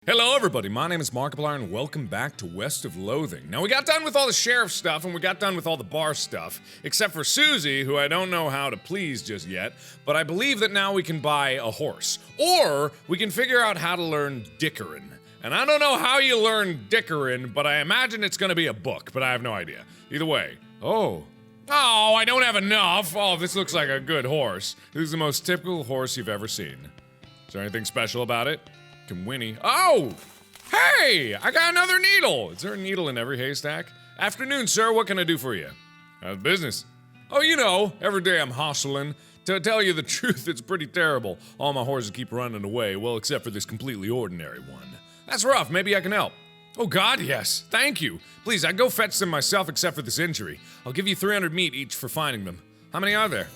Hello everybody, my name is Markiplier and welcome back to West of Loathing. Now we got done with all the sheriff stuff and we got done with all the bar stuff, except for Susie, who I don't know how to please just yet, but I believe that now we can buy a horse. Or we can figure out how to learn dickerin. And I don't know how you learn dickerin, but I imagine it's gonna be a book, but I have no idea. Either way. Oh, I don't have enough! Oh, this looks like a good horse. This is the most typical horse you've ever seen. Is there anything special about it? Can whinny. Oh! Hey! I got another needle! Is there a needle in every haystack? Afternoon, sir. What can I do for you? How's business? Oh, you know, every day I'm hustling. To tell you the truth, it's pretty terrible. All my horses keep running away, well, except for this completely ordinary one. That's rough. Maybe I can help. Oh, God, yes. Thank you. Please, I'd go fetch them myself except for this injury. I'll give you 300 meat each for finding them. How many are there?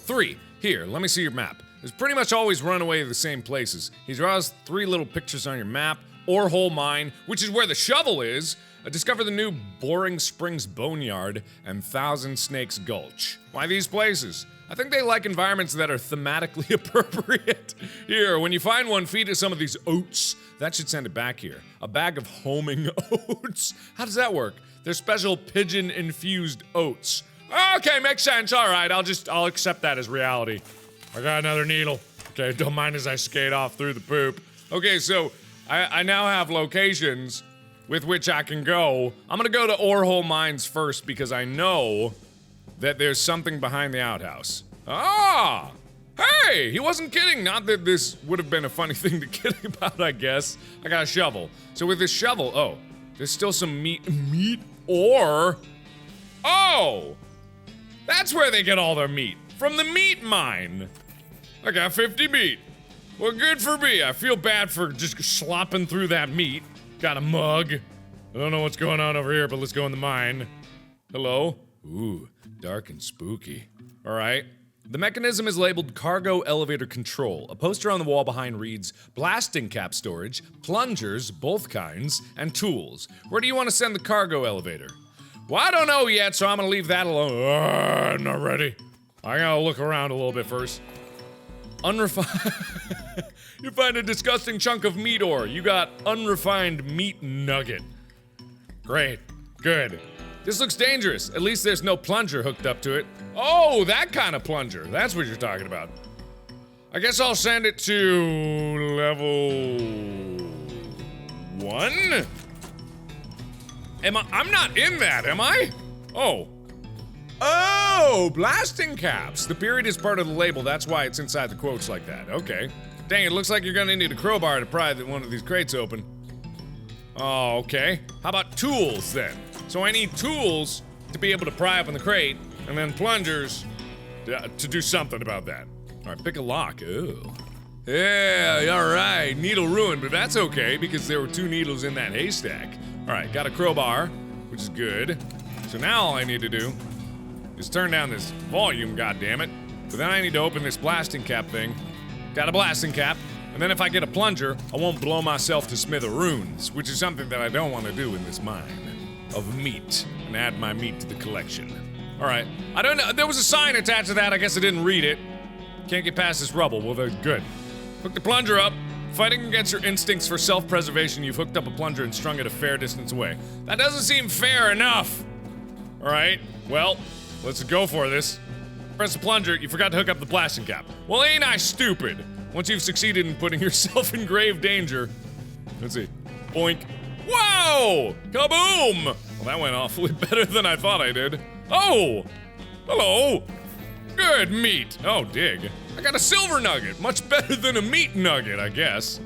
3. Here, let me see your map. There's pretty much always run away to the same places. He draws 3 little pictures on your map. Orehole Mine, which is where the shovel is. Discover the new Boring Springs Boneyard and Thousand Snakes Gulch. Why these places? I think they like environments that are thematically appropriate. Here, when you find one, feed it some of these oats. That should send it back here. A bag of homing oats. How does that work? They're special pigeon-infused oats. Okay, makes sense. All right, I'll accept that as reality. I got another needle. Okay, don't mind as I skate off through the poop. Okay, so I now have locations with which I can go. I'm gonna go to Orehole Mines first because I know that there's something behind the outhouse. Ah! Hey! He wasn't kidding. Not that this would have been a funny thing to kid about, I guess. I got a shovel. So with this shovel, oh, there's still some meat, or... Oh! That's where they get all their meat. From the meat mine. I got 50 meat. Well, good for me. I feel bad for just slopping through that meat. Got a mug. I don't know what's going on over here, but let's go in the mine. Hello? Ooh, dark and spooky. All right. The mechanism is labeled Cargo Elevator Control. A poster on the wall behind reads, Blasting Cap Storage, Plungers, both kinds, and Tools. Where do you want to send the cargo elevator? Well, I don't know yet, so I'm gonna leave that alone. I'm not ready. I gotta look around a little bit first. Unrefined. You find a disgusting chunk of meat ore. You got unrefined meat nugget. Great. Good. This looks dangerous. At least there's no plunger hooked up to it. Oh, that kind of plunger. That's what you're talking about. I guess I'll send it to level 1? I'm not in that, am I? Oh, blasting caps. The period is part of the label, that's why it's inside the quotes like that. Okay. Dang, it looks like you're gonna need a crowbar to pry one of these crates open. Oh, okay. How about tools, then? So I need tools to be able to pry open the crate, and then plungers to do something about that. All right, pick a lock. Ooh. Yeah, all right. Needle ruined, but that's okay, because there were 2 needles in that haystack. All right, got a crowbar, which is good. So now all I need to do is turn down this volume, goddammit. But then I need to open this blasting cap thing. Got a blasting cap. And then if I get a plunger, I won't blow myself to smithereens, which is something that I don't want to do in this mine of meat, and add my meat to the collection. All right, I don't know, there was a sign attached to that, I guess I didn't read it. Can't get past this rubble, well, that's good. Hook the plunger up. Fighting against your instincts for self-preservation, you've hooked up a plunger and strung it a fair distance away. That doesn't seem fair enough. All right, well, let's go for this. Press the plunger, you forgot to hook up the blasting cap. Well, ain't I stupid? Once you've succeeded in putting yourself in grave danger. Let's see. Boink. Whoa! Kaboom! Well, that went awfully better than I thought I did. Oh! Hello! Good meat. Oh, dig. I got a silver nugget. Much better than a meat nugget, I guess.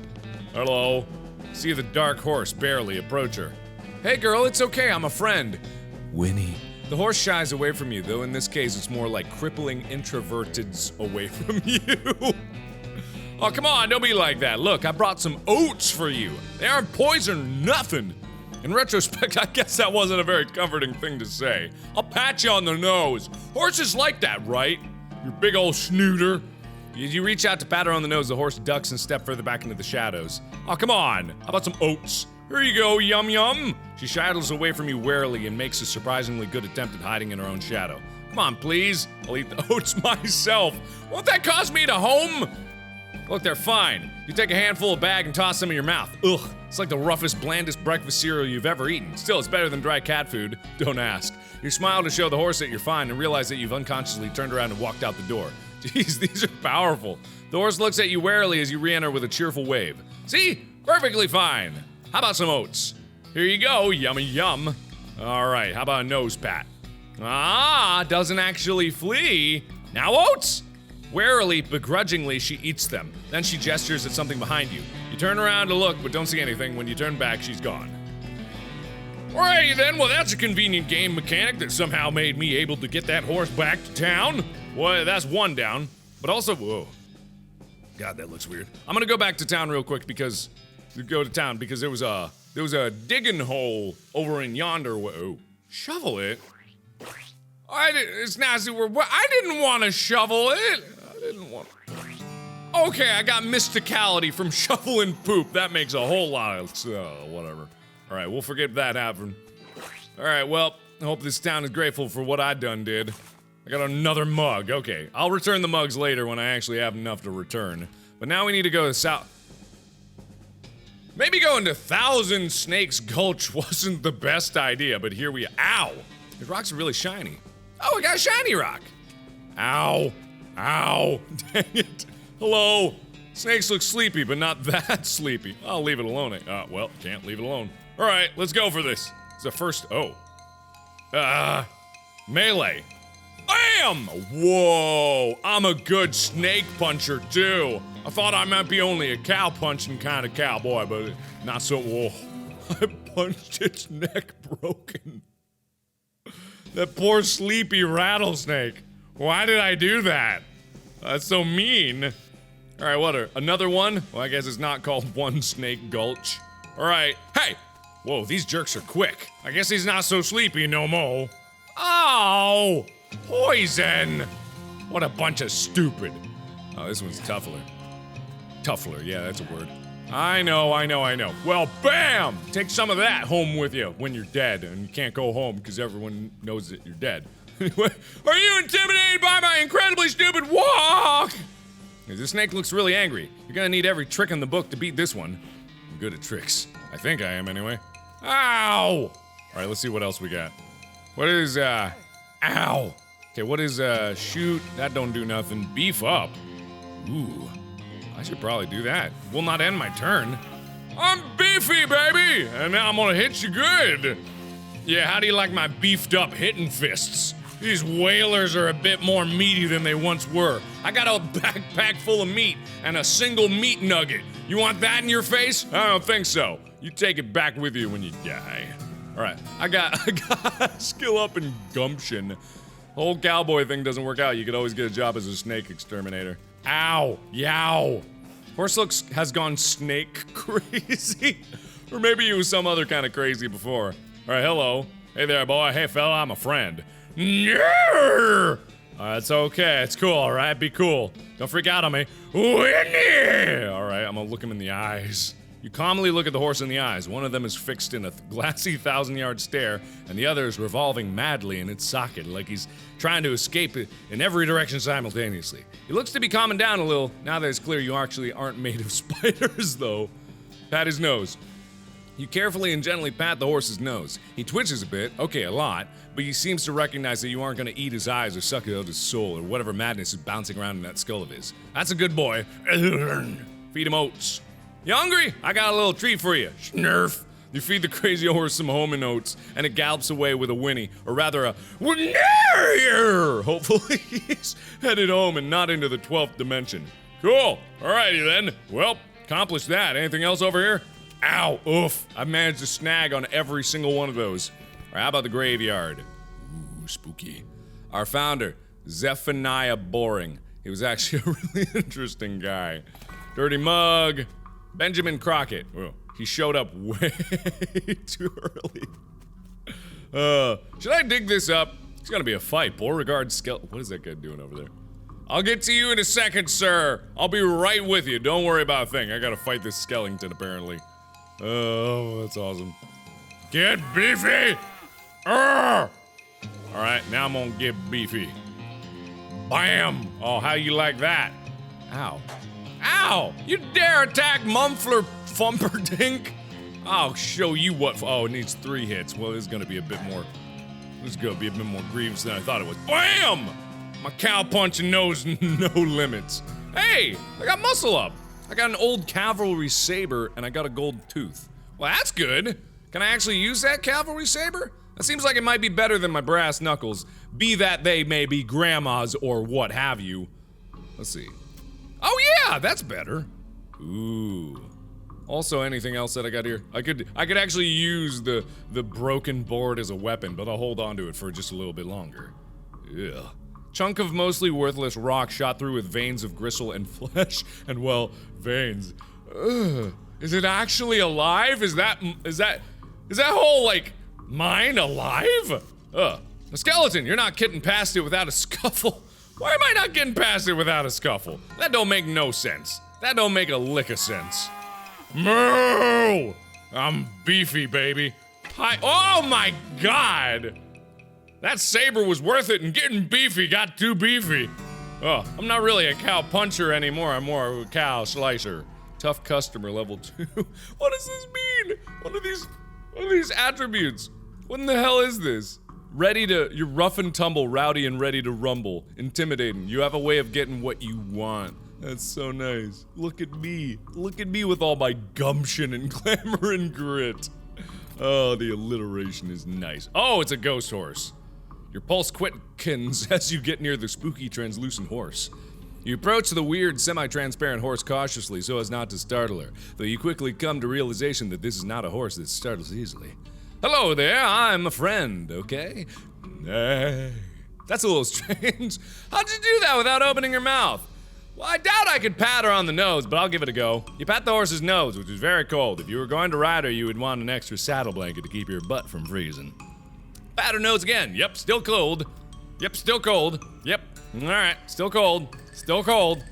Hello. See the dark horse barely approach her. Hey, girl, it's okay. I'm a friend. Winnie. The horse shies away from you, though in this case it's more like crippling introverteds away from you. Oh, come on, don't be like that. Look, I brought some oats for you. They aren't poison, nothing. In retrospect, I guess that wasn't a very comforting thing to say. I'll pat you on the nose. Horses like that, right? You big old snooter. You reach out to pat her on the nose, the horse ducks and steps further back into the shadows. Oh, come on. How about some oats? Here you go, yum yum. She sidles away from you warily and makes a surprisingly good attempt at hiding in her own shadow. Come on, please. I'll eat the oats myself. Won't that cause me to home? Look, they're fine. You take a handful of bag and toss some in your mouth. Ugh, it's like the roughest, blandest breakfast cereal you've ever eaten. Still, it's better than dry cat food. Don't ask. You smile to show the horse that you're fine and realize that you've unconsciously turned around and walked out the door. Jeez, these are powerful. The horse looks at you warily as you re-enter with a cheerful wave. See? Perfectly fine. How about some oats? Here you go, yummy yum. All right, how about a nose pat? Ah, doesn't actually flee. Now oats! Warily, begrudgingly, she eats them. Then she gestures at something behind you. You turn around to look, but don't see anything. When you turn back, she's gone. Alrighty then, well that's a convenient game mechanic that somehow made me able to get that horse back to town. Well, that's one down. But also, whoa. God, that looks weird. I'm gonna go back to town real quick because, there was a digging hole over in yonder. Whoa, shovel it? It's nasty. I didn't want to shovel it. I didn't want. Okay, I got mysticality from shoveling poop. That makes a whole lot of whatever. All right, we'll forget that happened. All right, well, I hope this town is grateful for what I did. I got another mug. Okay, I'll return the mugs later when I actually have enough to return. But now we need to go to south. Maybe going to Thousand Snakes Gulch wasn't the best idea, but here we. Ow! These rocks are really shiny. Oh, we got a shiny rock. Ow. Ow. Dang it. Hello. Snakes look sleepy, but not that sleepy. I'll leave it alone. Well, can't leave it alone. All right, let's go for this. It's the first. Melee. Bam! Whoa. I'm a good snake puncher, too. I thought I might be only a cow punching kind of cowboy, but not so. Whoa. I punched its neck broken. That poor sleepy rattlesnake. Why did I do that? That's so mean. All right, what another one? Well, I guess it's not called One Snake Gulch. All right, hey! Whoa, these jerks are quick. I guess he's not so sleepy no more. Oh, poison! What a bunch of stupid. Oh, this one's Tuffler. Tuffler, yeah, that's a word. I know. Well, bam! Take some of that home with you when you're dead, and you can't go home because everyone knows that you're dead. Are you intimidated by my incredibly stupid walk? This snake looks really angry. You're gonna need every trick in the book to beat this one. I'm good at tricks. I think I am anyway. Ow! Alright, let's see what else we got. What is, ow! Okay, what is, shoot? That don't do nothing. Beef up. Ooh. I should probably do that. Will not end my turn. I'm beefy, baby! And now I'm gonna hit you good. Yeah, how do you like my beefed up hitting fists? These whalers are a bit more meaty than they once were. I got a backpack full of meat and a single meat nugget. You want that in your face? I don't think so. You take it back with you when you die. All right, I got skill up and gumption. The whole cowboy thing doesn't work out. You could always get a job as a snake exterminator. Ow! Yow! Horse has gone snake crazy. Or maybe he was some other kind of crazy before. Alright, hello. Hey there, boy. Hey, fella, I'm a friend. Alright, it's okay. It's cool, alright? Be cool. Don't freak out on me. Alright, I'm gonna look him in the eyes. You calmly look at the horse in the eyes. One of them is fixed in a glassy 1,000-yard stare, and the other is revolving madly in its socket, like he's trying to escape it in every direction simultaneously. He looks to be calming down a little, now that it's clear you actually aren't made of spiders, though. Pat his nose. You carefully and gently pat the horse's nose. He twitches a bit, okay, a lot, but he seems to recognize that you aren't gonna eat his eyes or suck out his soul or whatever madness is bouncing around in that skull of his. That's a good boy. Feed him oats. You hungry? I got a little treat for you. Snurf. You feed the crazy horse some homing oats, and it gallops away with a whinny, or rather a whinny. Hopefully he's headed home and not into the 12th dimension. Cool. Alrighty then. Well, accomplished that. Anything else over here? Ow. Oof. I've managed to snag on every single one of those. Alright, how about the graveyard? Ooh, spooky. Our founder, Zephaniah Boring. He was actually a really interesting guy. Dirty mug. Benjamin Crockett. Oh, he showed up way too early. Should I dig this up? It's gonna be a fight. Beauregard Skeleton. What is that guy doing over there? I'll get to you in a second, sir. I'll be right with you. Don't worry about a thing. I gotta fight this skeleton, apparently. Oh, that's awesome. Get beefy! Alright, now I'm gonna get beefy. Bam! Oh, how you like that? Ow. Ow! You dare attack Mumfler Fumperdink? I'll show you what. Oh, it needs 3 hits. Well, this is gonna be a bit more. This is gonna be a bit more grievous than I thought it was. Bam! My cow punching knows no limits. Hey, I got muscle up. I got an old cavalry saber and I got a gold tooth. Well, that's good. Can I actually use that cavalry saber? That seems like it might be better than my brass knuckles, be that they may be grandma's or what have you. Let's see. Oh yeah, that's better. Ooh. Also, anything else that I got here? I could actually use the broken board as a weapon, but I'll hold on to it for just a little bit longer. Yeah. Chunk of mostly worthless rock shot through with veins of gristle and flesh, and well, veins. Ugh. Is it actually alive? Is that whole, like, mine alive? Ugh. A skeleton, you're not getting past it without a scuffle. Why am I not getting past it without a scuffle? That don't make no sense. That don't make a lick of sense. Moo! I'm beefy, baby. Hi. Oh my god! That saber was worth it, and getting beefy got too beefy. Oh, I'm not really a cow puncher anymore. I'm more of a cow slicer. Tough customer level 2. What does this mean? What are these attributes? What in the hell is this? You're rough and tumble, rowdy and ready to rumble. Intimidating. You have a way of getting what you want. That's so nice. Look at me. Look at me with all my gumption and glamour and grit. Oh, the alliteration is nice. Oh, it's a ghost horse. Your pulse quickens as you get near the spooky translucent horse. You approach the weird, semi-transparent horse cautiously so as not to startle her, though you quickly come to realization that this is not a horse that startles easily. Hello there, I'm a friend, okay? Nay. That's a little strange. How'd you do that without opening your mouth? Well, I doubt I could pat her on the nose, but I'll give it a go. You pat the horse's nose, which is very cold. If you were going to ride her, you would want an extra saddle blanket to keep your butt from freezing. Pat her nose again. Yep, still cold. Yep, still cold. Yep. Alright, still cold. Still cold.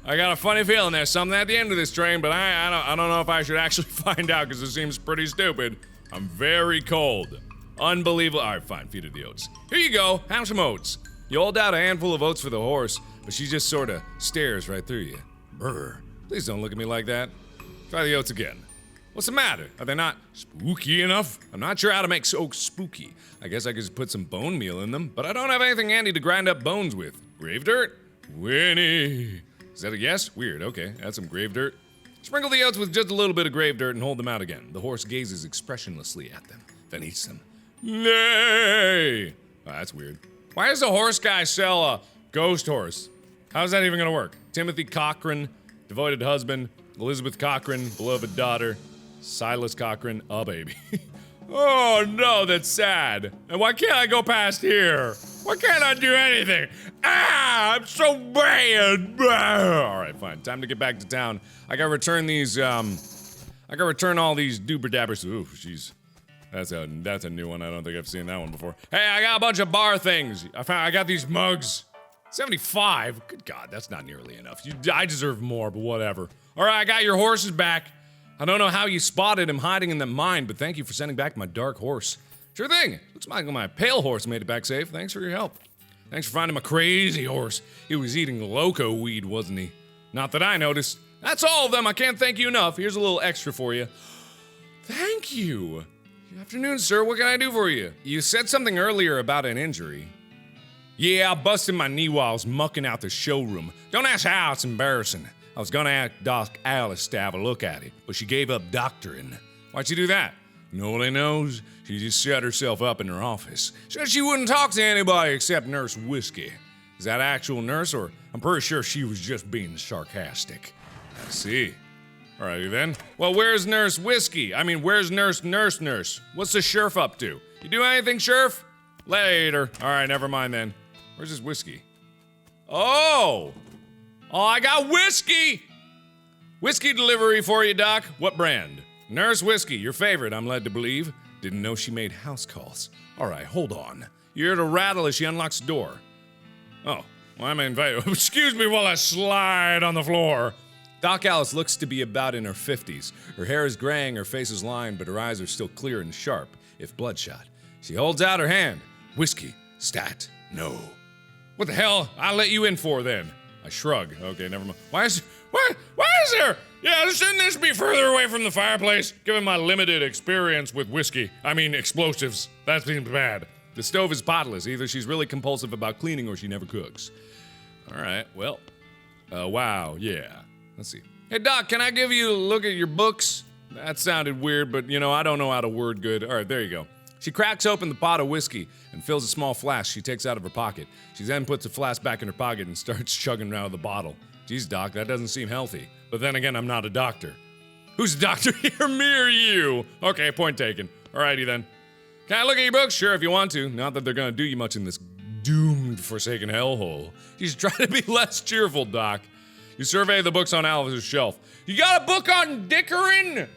I got a funny feeling there's something at the end of this train, but I don't know if I should actually find out because it seems pretty stupid. I'm very cold. Unbelievable. Alright, fine, feed her the oats. Here you go, have some oats. You hold out a handful of oats for the horse, but she just sorta stares right through you. Brr. Please don't look at me like that. Try the oats again. What's the matter? Are they not spooky enough? I'm not sure how to make oats spooky. I guess I could just put some bone meal in them, but I don't have anything handy to grind up bones with. Grave dirt? Winnie. Is that a yes? Weird, okay. Add some grave dirt. Sprinkle the oats with just a little bit of grave dirt and hold them out again. The horse gazes expressionlessly at them, then eats them. Nay! Oh, that's weird. Why does the horse guy sell a ghost horse? How's that even gonna work? Timothy Cochran, devoted husband. Elizabeth Cochran, beloved daughter. Silas Cochran, a baby. Oh no, that's sad. And why can't I go past here? Why can't I do anything? Ah, I'm so bad. Alright, fine. Time to get back to town. I gotta return these, I gotta return all these doober dabbers. Ooh, jeez. That's a new one. I don't think I've seen that one before. Hey, I got a bunch of bar things. I got these mugs. 75? Good God, that's not nearly enough. I deserve more, but whatever. Alright, I got your horses back. I don't know how you spotted him hiding in the mine, but thank you for sending back my dark horse. Sure thing. Looks like my pale horse made it back safe. Thanks for your help. Thanks for finding my crazy horse. He was eating loco weed, wasn't he? Not that I noticed. That's all of them. I can't thank you enough. Here's a little extra for you. Thank you. Good afternoon, sir. What can I do for you? You said something earlier about an injury. Yeah, I busted my knee while I was mucking out the showroom. Don't ask how, it's embarrassing. I was gonna ask Doc Alice to have a look at it, but she gave up doctoring. Why'd she do that? Nobody knows. She just shut herself up in her office. Said she wouldn't talk to anybody except Nurse Whiskey. Is that actual nurse, or I'm pretty sure she was just being sarcastic. I see. Alrighty then. Well, where's Nurse Whiskey? I mean, where's Nurse? What's the sheriff up to? You do anything, sheriff? Later. Alright, never mind then. Where's his whiskey? Oh! Oh, I got whiskey! Whiskey delivery for you, Doc. What brand? Nurse Whiskey, your favorite, I'm led to believe. Didn't know she made house calls. Alright, hold on. You heard a rattle as she unlocks the door. Oh, well, I'm invited. Excuse me while I slide on the floor. Doc Alice looks to be about in her 50s. Her hair is graying, her face is lined, but her eyes are still clear and sharp, if bloodshot. She holds out her hand. Whiskey. Stat. No. What the hell? I'll let you in for then. I shrug. Okay, never mind. Why is there? Yeah, shouldn't this be further away from the fireplace? Given my limited experience with whiskey. I mean, explosives. That seems bad. The stove is spotless. Either she's really compulsive about cleaning or she never cooks. All right, well. Wow, yeah. Let's see. Hey, Doc, can I give you a look at your books? That sounded weird, but, I don't know how to word good. All right, there you go. She cracks open the pot of whiskey and fills a small flask she takes out of her pocket. She then puts the flask back in her pocket and starts chugging out of the bottle. Geez, Doc, that doesn't seem healthy. But then again, I'm not a doctor. Who's a doctor here, me or you? Okay, point taken. Alrighty then. Can I look at your books? Sure, if you want to. Not that they're gonna do you much in this doomed, forsaken hellhole. You should try to be less cheerful, Doc. You survey the books on Alice's shelf. You got a book on dickering?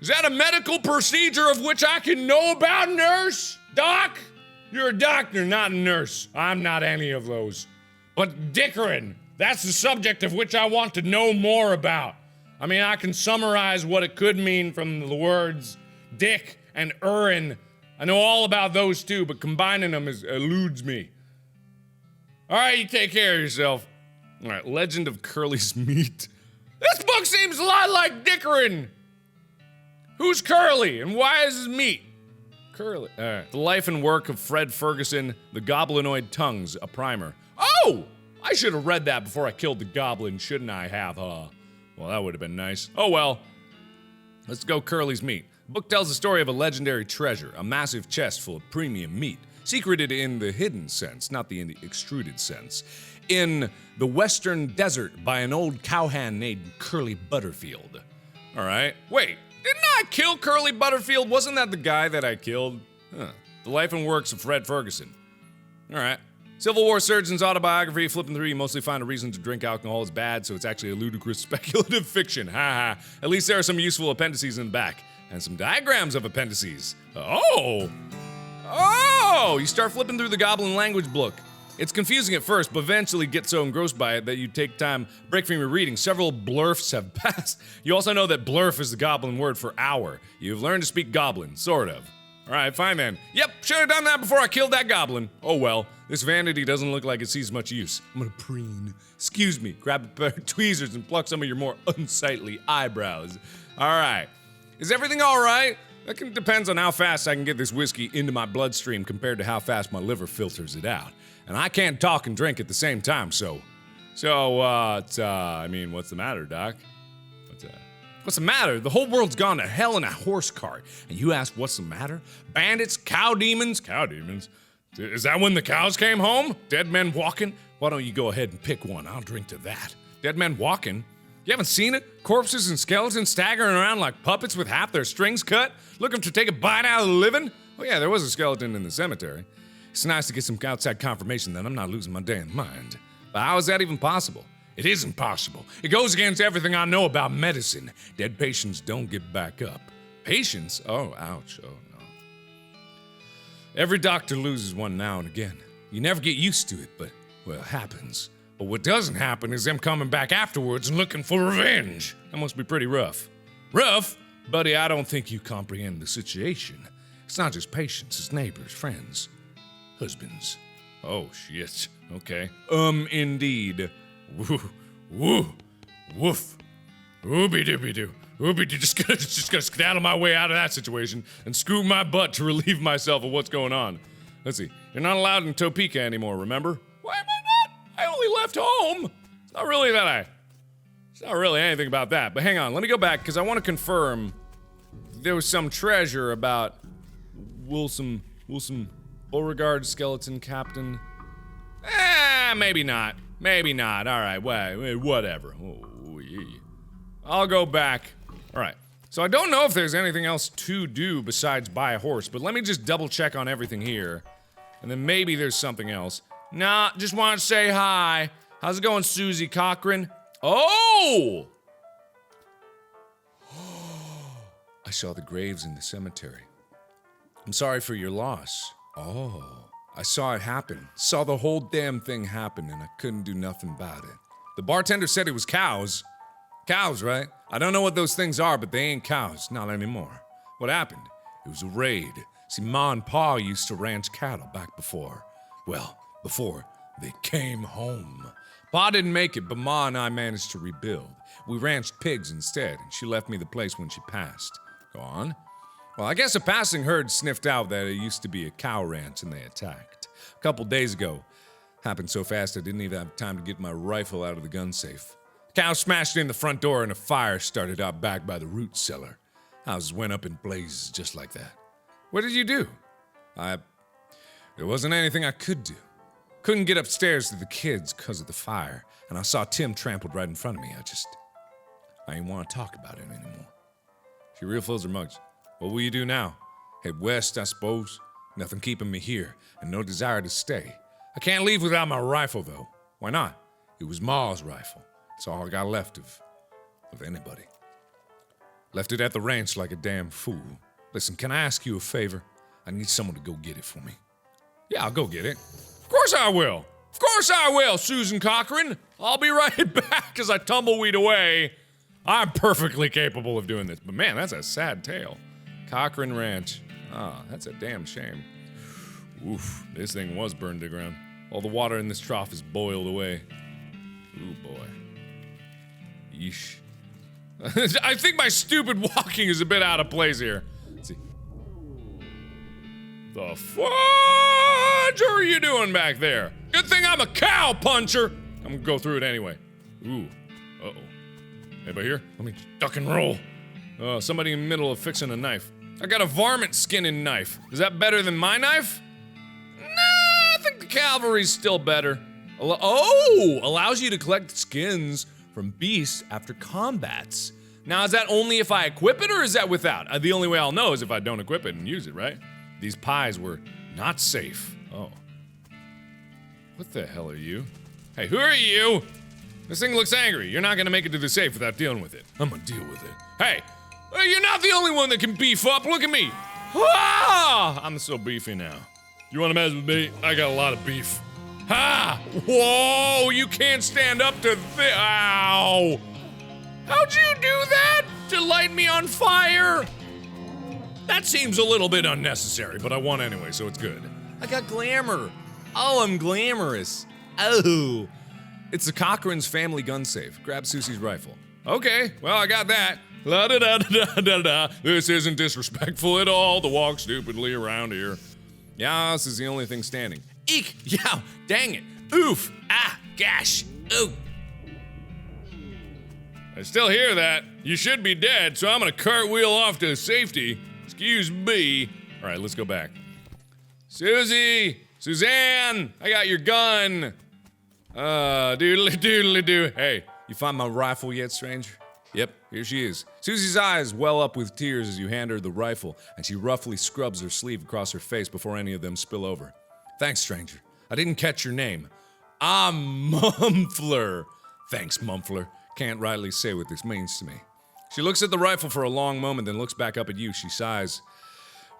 Is that a medical procedure of which I can know about, nurse? Doc? You're a doctor, not a nurse. I'm not any of those. But dickering, that's the subject of which I want to know more about. I mean, I can summarize what it could mean from the words dick and urine. I know all about those two, but combining them eludes me. All right, you take care of yourself. All right, Legend of Curly's Meat. This book seems a lot like dickering. Who's Curly, and why is his meat? Curly. All right. The Life and Work of Fred Ferguson, The Goblinoid Tongues, a primer. Oh! I should have read that before I killed the goblin, shouldn't I have, Well, that would have been nice. Oh well. Let's go Curly's Meat. The book tells the story of a legendary treasure, a massive chest full of premium meat, secreted in the hidden sense, not the extruded sense, in the western desert by an old cowhand named Curly Butterfield. All right. Wait. Didn't I kill Curly Butterfield? Wasn't that the guy that I killed? Huh. The Life and Works of Fred Ferguson. All right. Civil War surgeon's autobiography. Flipping through, you mostly find a reason to drink alcohol is bad, so it's actually a ludicrous speculative fiction. Ha ha. At least there are some useful appendices in the back. And some diagrams of appendices. Oh! Oh! You start flipping through the goblin language book. It's confusing at first, but eventually get so engrossed by it that you take time, break from your reading. Several blurfs have passed. You also know that blurf is the goblin word for hour. You've learned to speak goblin, sort of. All right, fine then. Yep, should have done that before I killed that goblin. Oh well, this vanity doesn't look like it sees much use. I'm gonna preen. Excuse me, grab a pair of tweezers and pluck some of your more unsightly eyebrows. All right, is everything all right? That depends on how fast I can get this whiskey into my bloodstream compared to how fast my liver filters it out. And I can't talk and drink at the same time, so, what's the matter, Doc? What's the matter? The whole world's gone to hell in a horse cart, and you ask what's the matter? Bandits, cow demons? Cow demons? Is that when the cows came home? Dead men walking? Why don't you go ahead and pick one? I'll drink to that. Dead men walking? You haven't seen it? Corpses and skeletons staggering around like puppets with half their strings cut, looking to take a bite out of the living? Oh yeah, there was a skeleton in the cemetery. It's nice to get some outside confirmation that I'm not losing my damn mind. But how is that even possible? It isn't possible. It goes against everything I know about medicine. Dead patients don't get back up. Patients? Oh, ouch. Oh, no. Every doctor loses one now and again. You never get used to it, but, well, it happens. But what doesn't happen is them coming back afterwards and looking for revenge. That must be pretty rough. Rough? Buddy, I don't think you comprehend the situation. It's not just patients, it's neighbors, friends. Husbands. Oh, shit. Okay. Indeed. Woo. Woo. Woof. Ooby-dooby-doo. Ooby-doo. Just gonna skedaddle my way out of that situation and scoop my butt to relieve myself of what's going on. Let's see. You're not allowed in Topeka anymore, remember? Why am I not? I only left home. It's not really anything about that. But hang on. Let me go back, because I want to confirm there was some treasure about Wilson Beauregard, skeleton captain. Maybe not. Maybe not. All right, whatever. Oh, yeah. I'll go back. All right. So I don't know if there's anything else to do besides buy a horse, but let me just double check on everything here. And then maybe there's something else. Nah, just want to say hi. How's it going, Susie Cochran? Oh! I saw the graves in the cemetery. I'm sorry for your loss. Oh, I saw it happen. Saw the whole damn thing happen, and I couldn't do nothing about it. The bartender said it was cows. Cows, right? I don't know what those things are, but they ain't cows. Not anymore. What happened? It was a raid. See, Ma and Pa used to ranch cattle back before. Well, before they came home. Pa didn't make it, but Ma and I managed to rebuild. We ranched pigs instead, and she left me the place when she passed. Go on. Well, I guess a passing herd sniffed out that it used to be a cow ranch and they attacked. A couple days ago. Happened so fast I didn't even have time to get my rifle out of the gun safe. The cow smashed in the front door and a fire started out back by the root cellar. Houses went up in blazes just like that. What did you do? There wasn't anything I could do. Couldn't get upstairs to the kids because of the fire, and I saw Tim trampled right in front of me. I ain't want to talk about it anymore. She refills her mugs. What will you do now? Head west, I suppose? Nothing keeping me here, and no desire to stay. I can't leave without my rifle, though. Why not? It was Ma's rifle. It's all I got left of anybody. Left it at the ranch like a damn fool. Listen, can I ask you a favor? I need someone to go get it for me. Yeah, I'll go get it. Of course I will. Of course I will, Susan Cochran. I'll be right back as I tumbleweed away. I'm perfectly capable of doing this. But man, that's a sad tale. Cochran Ranch. Ah, that's a damn shame. Oof, this thing was burned to the ground. All the water in this trough is boiled away. Ooh, boy. Yeesh. I think my stupid walking is a bit out of place here. Let's see. The fudge are you doing back there? Good thing I'm a cow puncher. I'm gonna go through it anyway. Ooh. Uh-oh. Anybody here? Let me duck and roll. Somebody in the middle of fixing a knife. I got a varmint skinning knife. Is that better than my knife? Nah, I think the cavalry's still better. Allows you to collect skins from beasts after combats. Now, is that only if I equip it, or is that without? The only way I'll know is if I don't equip it and use it, right? These pies were not safe. Oh. What the hell are you? Hey, who are you? This thing looks angry. You're not gonna make it to the safe without dealing with it. I'm gonna deal with it. Hey, you're not the only one that can beef up. Look at me. Ah! I'm so beefy now. You wanna mess with me? I got a lot of beef. Ha! Whoa! You can't stand up to this. Ow! How'd you do that? To light me on fire? That seems a little bit unnecessary, but I won anyway, so it's good. I got glamour. Oh, I'm glamorous. Oh. It's the Cochran's family gun safe. Grab Susie's rifle. Okay, well, I got that. La da da da da da. This isn't disrespectful at all to walk stupidly around here. Yeah, this is the only thing standing. Eek! Yow! Dang it! Oof! Ah! Gosh! Ooh! I still hear that. You should be dead, so I'm gonna cartwheel off to safety. Excuse me. Alright, let's go back. Susie! Suzanne! I got your gun! Doodly doodly doo. Hey, you find my rifle yet, stranger? Yep, here she is. Susie's eyes well up with tears as you hand her the rifle, and she roughly scrubs her sleeve across her face before any of them spill over. Thanks, stranger. I didn't catch your name. I'm Mumpfler. Thanks, Mumpfler. Can't rightly say what this means to me. She looks at the rifle for a long moment, then looks back up at you. She sighs.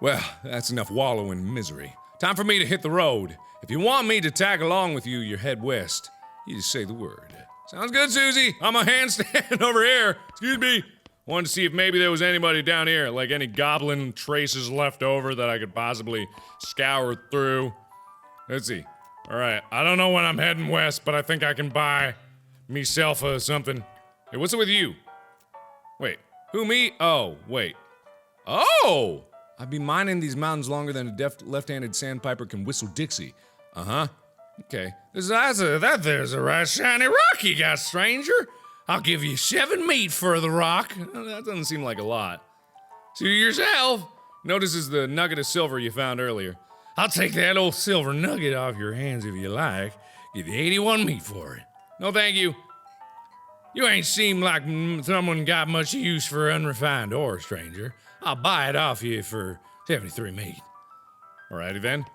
Well, that's enough wallow in misery. Time for me to hit the road. If you want me to tag along with you, you head west. You just say the word. Sounds good, Susie. I'm a handstand over here. Excuse me. Wanted to see if maybe there was anybody down here, like any goblin traces left over that I could possibly scour through. Let's see. All right, I don't know when I'm heading west, but I think I can buy myself something. Hey, what's it with you? Wait, who, me? Oh, wait. Oh! I've been mining these mountains longer than a deft left-handed sandpiper can whistle Dixie. Uh-huh. Okay. There's a right shiny rock you got, stranger. I'll give you 7 meat for the rock. That doesn't seem like a lot. Suit yourself. Notices the nugget of silver you found earlier. I'll take that old silver nugget off your hands if you like. Give you 81 meat for it. No, thank you. You ain't seem like someone got much use for unrefined ore, stranger. I'll buy it off you for 73 meat. Alrighty then.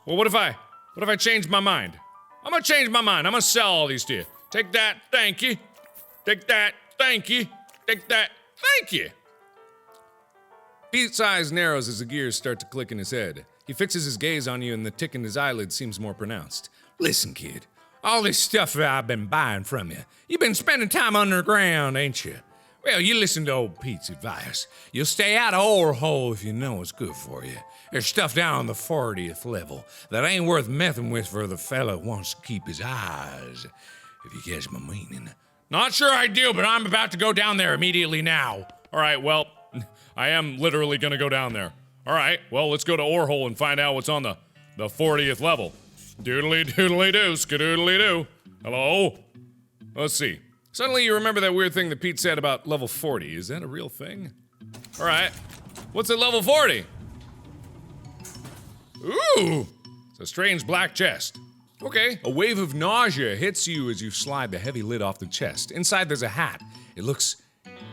Well, what if I change my mind? I'm gonna change my mind. I'm gonna sell all these to you. Take that, thank you. Take that, thank you. Take that, thank you. Pete's eyes narrows as the gears start to click in his head. He fixes his gaze on you and the tick in his eyelid seems more pronounced. Listen, kid. All this stuff that I've been buying from you. You've been spending time underground, ain't you? Well, you listen to old Pete's advice. You'll stay out of ore hole if you know what's good for you. There's stuff down on the 40th level that ain't worth messing with for the fella who wants to keep his eyes. if you catch my meaning. Not sure I do, but I'm about to go down there immediately now. Alright, well, I am literally gonna go down there. Alright, well, let's go to Orehole and find out what's on the 40th level. Doodly doodly doo, skadoodly doo. Hello? Let's see. Suddenly you remember that weird thing that Pete said about level 40. Is that a real thing? Alright. What's at level 40? Ooh! It's a strange black chest. Okay. A wave of nausea hits you as you slide the heavy lid off the chest. Inside there's a hat. It looks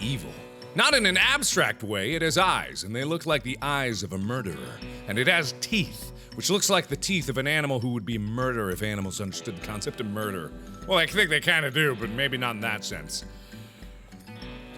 evil. Not in an abstract way, it has eyes, and they look like the eyes of a murderer. And it has teeth, which looks like the teeth of an animal who would be a murderer if animals understood the concept of murder. Well, I think they kinda do, but maybe not in that sense.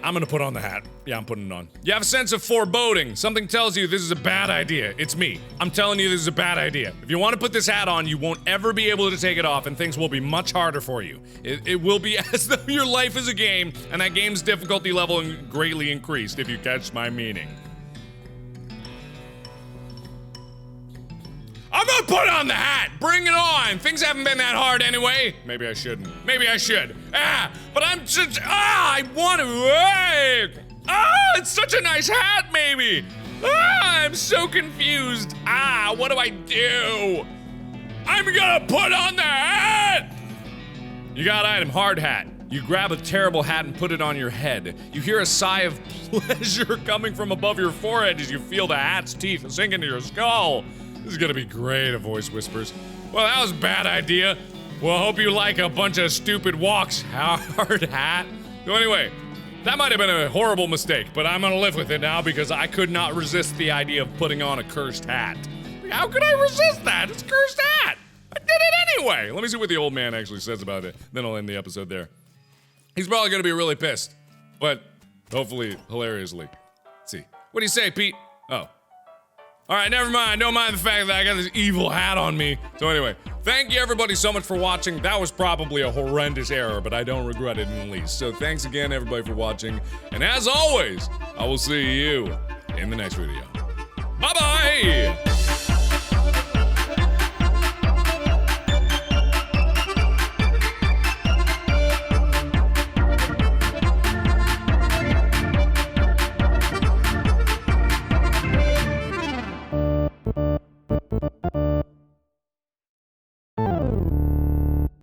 I'm gonna put on the hat. Yeah, I'm putting it on. You have a sense of foreboding. Something tells you this is a bad idea. It's me. I'm telling you this is a bad idea. If you want to put this hat on, you won't ever be able to take it off, and things will be much harder for you. It will be as though your life is a game, and that game's difficulty level greatly increased, if you catch my meaning. I'm gonna put on the hat! Bring it on! Things haven't been that hard anyway. Maybe I shouldn't. Maybe I should. But I'm just, I want to, it's such a nice hat, maybe. I'm so confused. What do I do? I'm gonna put on the hat! You got item, hard hat. You grab a terrible hat and put it on your head. You hear a sigh of pleasure coming from above your forehead as you feel the hat's teeth sink into your skull. This is gonna be great, a voice whispers. Well, that was a bad idea. Well, I hope you like a bunch of stupid walks, hard hat. So anyway, that might have been a horrible mistake, but I'm gonna live with it now because I could not resist the idea of putting on a cursed hat. How could I resist that? It's a cursed hat! I did it anyway! Let me see what the old man actually says about it. Then I'll end the episode there. He's probably gonna be really pissed, but hopefully hilariously. Let's see. What do you say, Pete? Oh. Alright, never mind. Don't mind the fact that I got this evil hat on me. So anyway, thank you everybody so much for watching. That was probably a horrendous error, but I don't regret it in the least. So thanks again everybody for watching. And as always, I will see you in the next video. Bye-bye!